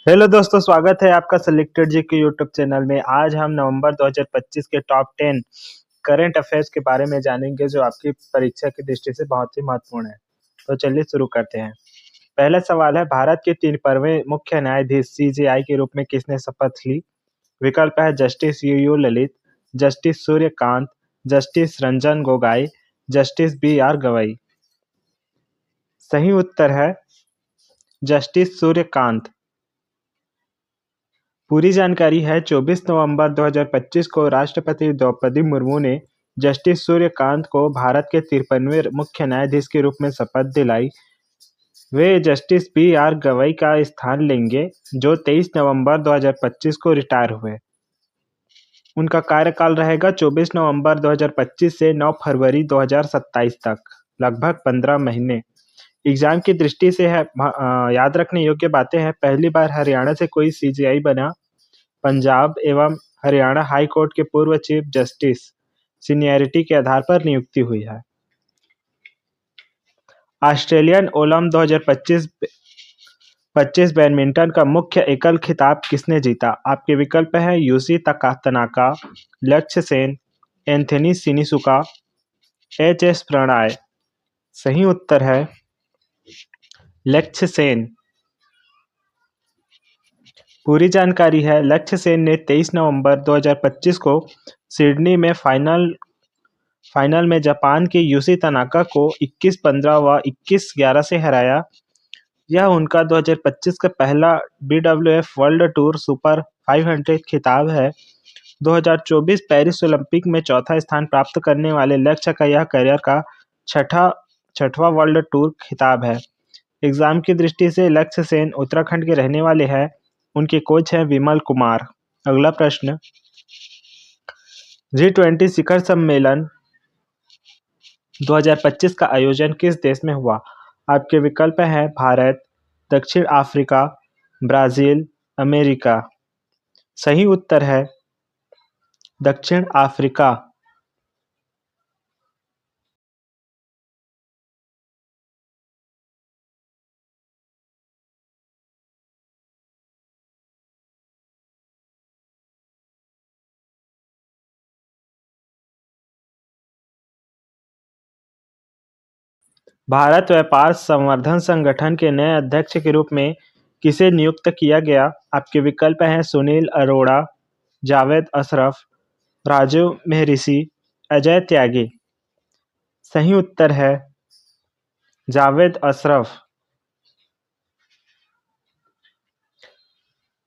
Hello दोस्तों, स्वागत है आपका सिलेक्टेड जी के यूट्यूब चैनल में। आज हम नवंबर 2025 के टॉप 10 करंट अफेयर्स के बारे में जानेंगे जो आपकी परीक्षा की दृष्टि से बहुत ही महत्वपूर्ण है। तो चलिए शुरू करते हैं। पहला सवाल है, भारत के 3 मुख्य न्यायाधीश सीजेआई के रूप में किसने शपथ ली? विकल्प है justice U Lalit, justice Suryakant, justice Ranjan Gogoi, justice B R Gavai. सही उत्तर है जस्टिस सूर्यकांत। पूरी जानकारी है। 24 नवंबर 2025 को राष्ट्रपति द्रौपदी मुर्मू ने जस्टिस सूर्यकांत को भारत के 53वें मुख्य न्यायाधीश के रूप में शपथ दिलाई। वे जस्टिस बी.आर. गवई का स्थान लेंगे, जो 23 नवंबर 2025 को रिटायर हुए। उनका कार्यकाल रहेगा 24 नवंबर 2025 से 9 फरवरी 2027 तक, लगभग 15 महीने। एग्जाम की दृष्टि से याद रखने योग्य बातें हैं। पहली बार हरियाणा से कोई सीजेआई बना। पंजाब एवं हरियाणा हाई कोर्ट के पूर्व चीफ जस्टिस सीनियरिटी के आधार पर नियुक्ति हुई है। ऑस्ट्रेलियन ओलम 2025 बैडमिंटन का मुख्य एकल खिताब किसने जीता? आपके विकल्प है Yushi Tanaka, Lakshya Sen, Anthony Sinisuka, H S. Prannoy. सही उत्तर है लक्ष्य सेन। पूरी जानकारी है। लक्ष्य सेन ने 23 नवंबर 2025 को सिडनी में फाइनल में जापान के यूसी तनाका को 21-15 व 21-11 से हराया। यह उनका 2025 का पहला बीडब्ल्यूएफ वर्ल्ड टूर सुपर 500 खिताब है। 2024 पेरिस ओलंपिक में चौथा स्थान प्राप्त करने वाले लक्ष्य का यह करियर का छठवां वर्ल्ड टूर खिताब है। एग्जाम की दृष्टि से लक्ष्य सेन उत्तराखंड के रहने वाले हैं। उनके कोच हैं विमल कुमार। अगला प्रश्न, G20 शिखर सम्मेलन 2025 का आयोजन किस देश में हुआ? आपके विकल्प हैं भारत, दक्षिण अफ्रीका, ब्राजील, अमेरिका। सही उत्तर है दक्षिण अफ्रीका। भारत व्यापार संवर्धन संगठन के नए अध्यक्ष के रूप में किसे नियुक्त किया गया? आपके विकल्प हैं सुनील अरोड़ा, जावेद अशरफ, राजीव मेहरिषि, अजय त्यागी। सही उत्तर है जावेद अशरफ।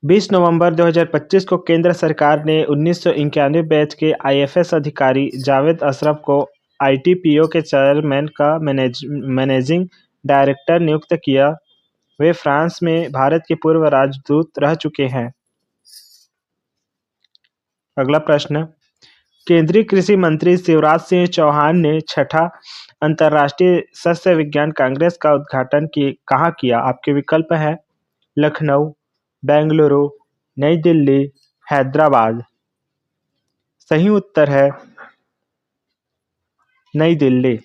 20 नवंबर 2025 को केंद्र सरकार ने 1991 बैच के आईएफएस अधिकारी जावेद अशरफ को आईटीपीओ के चेयरमैन का मैनेजिंग डायरेक्टर नियुक्त किया। वे फ्रांस में भारत के पूर्व राजदूत रह चुके हैं। अगला प्रश्न, केंद्रीय कृषि मंत्री शिवराज सिंह चौहान ने छठा अंतर्राष्ट्रीय सस्य विज्ञान कांग्रेस का उद्घाटन कहाँ किया? आपके विकल्प है लखनऊ, बेंगलुरु, नई दिल्ली, हैदराबाद। सही उत्तर है नई दिल्ली।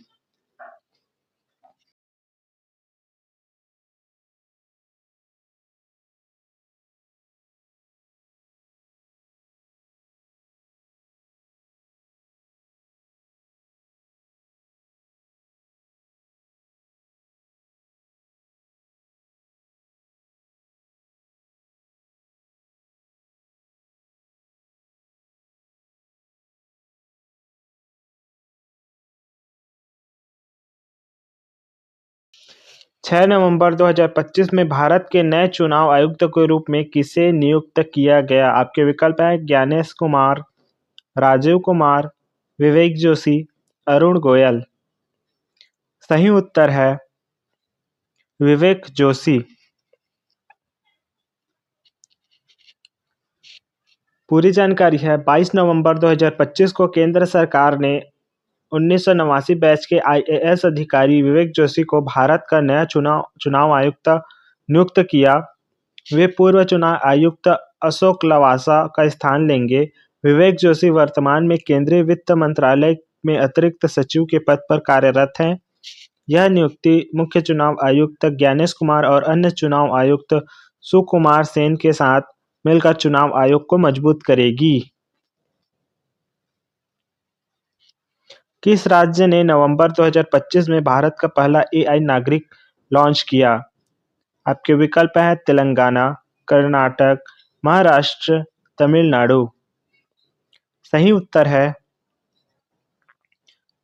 छह नवंबर 2025 में भारत के नए चुनाव आयुक्त के रूप में किसे नियुक्त किया गया? आपके विकल्प हैं ज्ञानेश कुमार, राजीव कुमार, विवेक जोशी, अरुण गोयल। सही उत्तर है विवेक जोशी। पूरी जानकारी है। 22 नवंबर 2025 को केंद्र सरकार ने 1989 बैच के आईएएस अधिकारी विवेक जोशी को भारत का नया चुनाव आयुक्त नियुक्त किया। वे पूर्व चुनाव आयुक्त अशोक लवासा का स्थान लेंगे। विवेक जोशी वर्तमान में केंद्रीय वित्त मंत्रालय में अतिरिक्त सचिव के पद पर कार्यरत हैं। यह नियुक्ति मुख्य चुनाव आयुक्त ज्ञानेश कुमार और अन्य चुनाव आयुक्त सुकुमार सेन के साथ मिलकर चुनाव आयोग को मजबूत करेगी? किस राज्य ने नवंबर 2025 में भारत का पहला एआई नागरिक लॉन्च किया? आपके विकल्प हैं तेलंगाना, कर्नाटक, महाराष्ट्र, तमिलनाडु। सही उत्तर है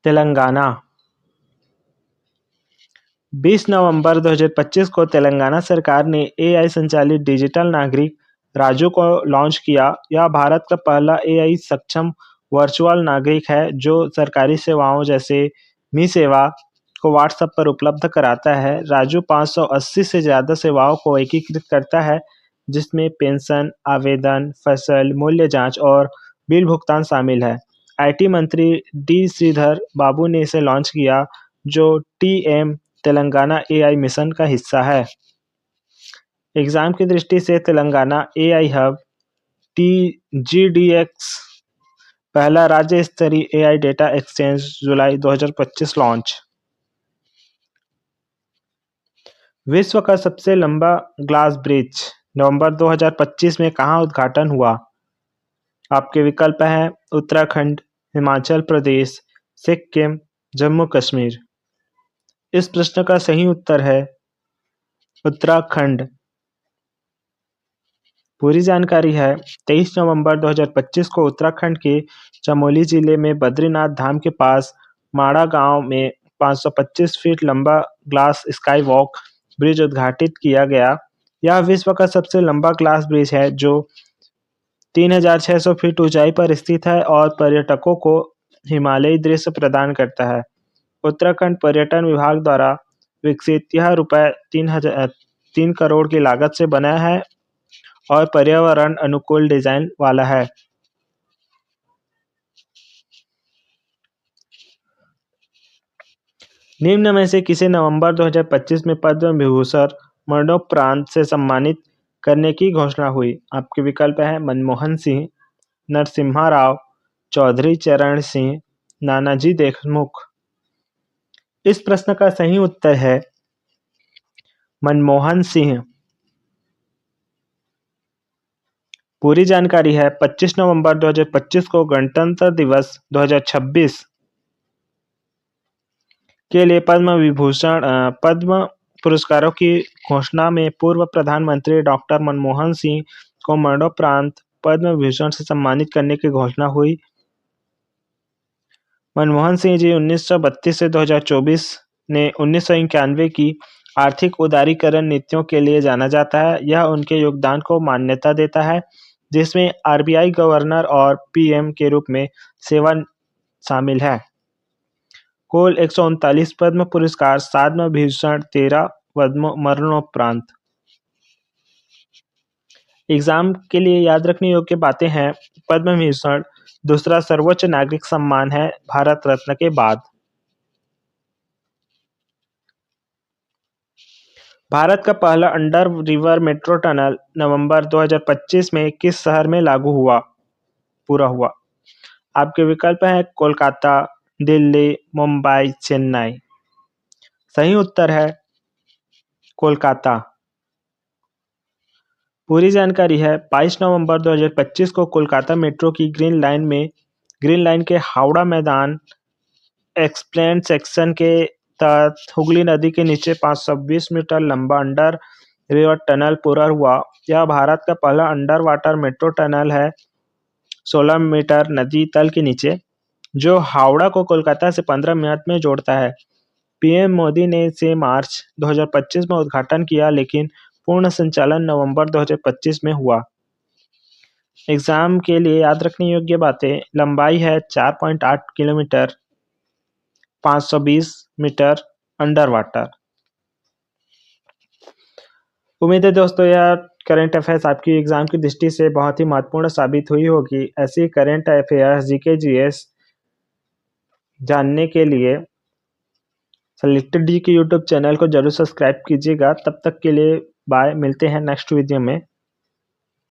तेलंगाना। 20 नवंबर 2025 को तेलंगाना सरकार ने एआई संचालित डिजिटल नागरिक राजू को लॉन्च किया। यह भारत का पहला एआई सक्षम वर्चुअल नागरिक है जो सरकारी सेवाओं जैसे मी सेवा को व्हाट्सएप पर उपलब्ध कराता है। राजू 580 से ज़्यादा सेवाओं को एकीकृत करता है, जिसमें पेंशन, आवेदन, फसल मूल्य जांच और बिल भुगतान शामिल है। आईटी मंत्री डी श्रीधर बाबू ने इसे लॉन्च किया, जो टीएम तेलंगाना एआई मिशन का हिस्सा है। एग्जाम की दृष्टि से तेलंगाना एआई हब TGDX पहला राज्य स्तरीय एआई डेटा एक्सचेंज जुलाई 2025 लॉन्च। विश्व का सबसे लंबा ग्लास ब्रिज नवंबर 2025 में कहाँ उद्घाटन हुआ? आपके विकल्प हैं उत्तराखंड, हिमाचल प्रदेश, सिक्किम, जम्मू कश्मीर। इस प्रश्न का सही उत्तर है उत्तराखंड। पूरी जानकारी है 23 नवंबर 2025 को उत्तराखंड के चमोली जिले में बद्रीनाथ धाम के पास माड़ा गांव में 525 फीट लंबा ग्लास स्काई वॉक ब्रिज उद्घाटित किया गया। यह विश्व का सबसे लंबा ग्लास ब्रिज है जो 3600 फीट ऊंचाई पर स्थित है और पर्यटकों को हिमालयी दृश्य प्रदान करता है। उत्तराखंड पर्यटन विभाग द्वारा विकसित यह रुपये 3 करोड़ की लागत से बना है और पर्यावरण अनुकूल डिजाइन वाला है। निम्न में से किसे नवंबर 2025 में पद्म विभूषण मरणोपरांत से सम्मानित करने की घोषणा हुई? आपके विकल्प हैं मनमोहन सिंह, नरसिम्हा राव, चौधरी चरण सिंह, नानाजी देशमुख। इस प्रश्न का सही उत्तर है मनमोहन सिंह। पूरी जानकारी है 25 नवंबर 2025 को गणतंत्र दिवस 2026 के लिए पद्म पुरस्कारों की घोषणा में पूर्व प्रधानमंत्री डॉक्टर मनमोहन सिंह को मरणोपरांत पद्म विभूषण से सम्मानित करने की घोषणा हुई। मनमोहन सिंह जी 1932 से 2024 ने 1991 की आर्थिक उदारीकरण नीतियों के लिए जाना जाता है। यह उनके योगदान को मान्यता देता है, जिसमें आरबीआई गवर्नर और पीएम के रूप में सेवा शामिल है। कुल 139 पद्म पुरस्कार, 7 विभूषण, 13 पद्म मरणोपरांत। एग्जाम के लिए याद रखने योग्य बातें हैं। पद्म विभूषण दूसरा सर्वोच्च नागरिक सम्मान है भारत रत्न के बाद। भारत का पहला अंडर रिवर मेट्रो टनल नवंबर 2025 में किस शहर में पूरा हुआ? आपके विकल्प हैं कोलकाता, दिल्ली, मुंबई, चेन्नई। सही उत्तर है कोलकाता। पूरी जानकारी है 22 नवंबर 2025 को कोलकाता मेट्रो की ग्रीन लाइन के हावड़ा मैदान एक्सप्लेन सेक्शन के तहत हुगली नदी के नीचे 520 मीटर लंबा अंडर रिवर टनल पूरा हुआ। यह भारत का पहला अंडर वाटर मेट्रो टनल है 16 मीटर नदी तल के नीचे, जो हावड़ा को कोलकाता से 15 मिनट में जोड़ता है। पीएम मोदी ने इसे मार्च 2025 में उद्घाटन किया, लेकिन पूर्ण संचालन नवंबर 2025 में हुआ। एग्जाम के लिए याद रखने योग्य बातें। लंबाई है 4.8 किलोमीटर, 520 मीटर अंडर वाटर। उम्मीद है दोस्तों यह करंट अफेयर्स आपकी एग्जाम की दृष्टि से बहुत ही महत्वपूर्ण साबित हुई होगी। ऐसी करंट अफेयर्स, जीके, जीएस जानने के लिए सेलेक्टेड जी के यूट्यूब चैनल को जरूर सब्सक्राइब कीजिएगा। तब तक के लिए बाय, मिलते हैं नेक्स्ट वीडियो में।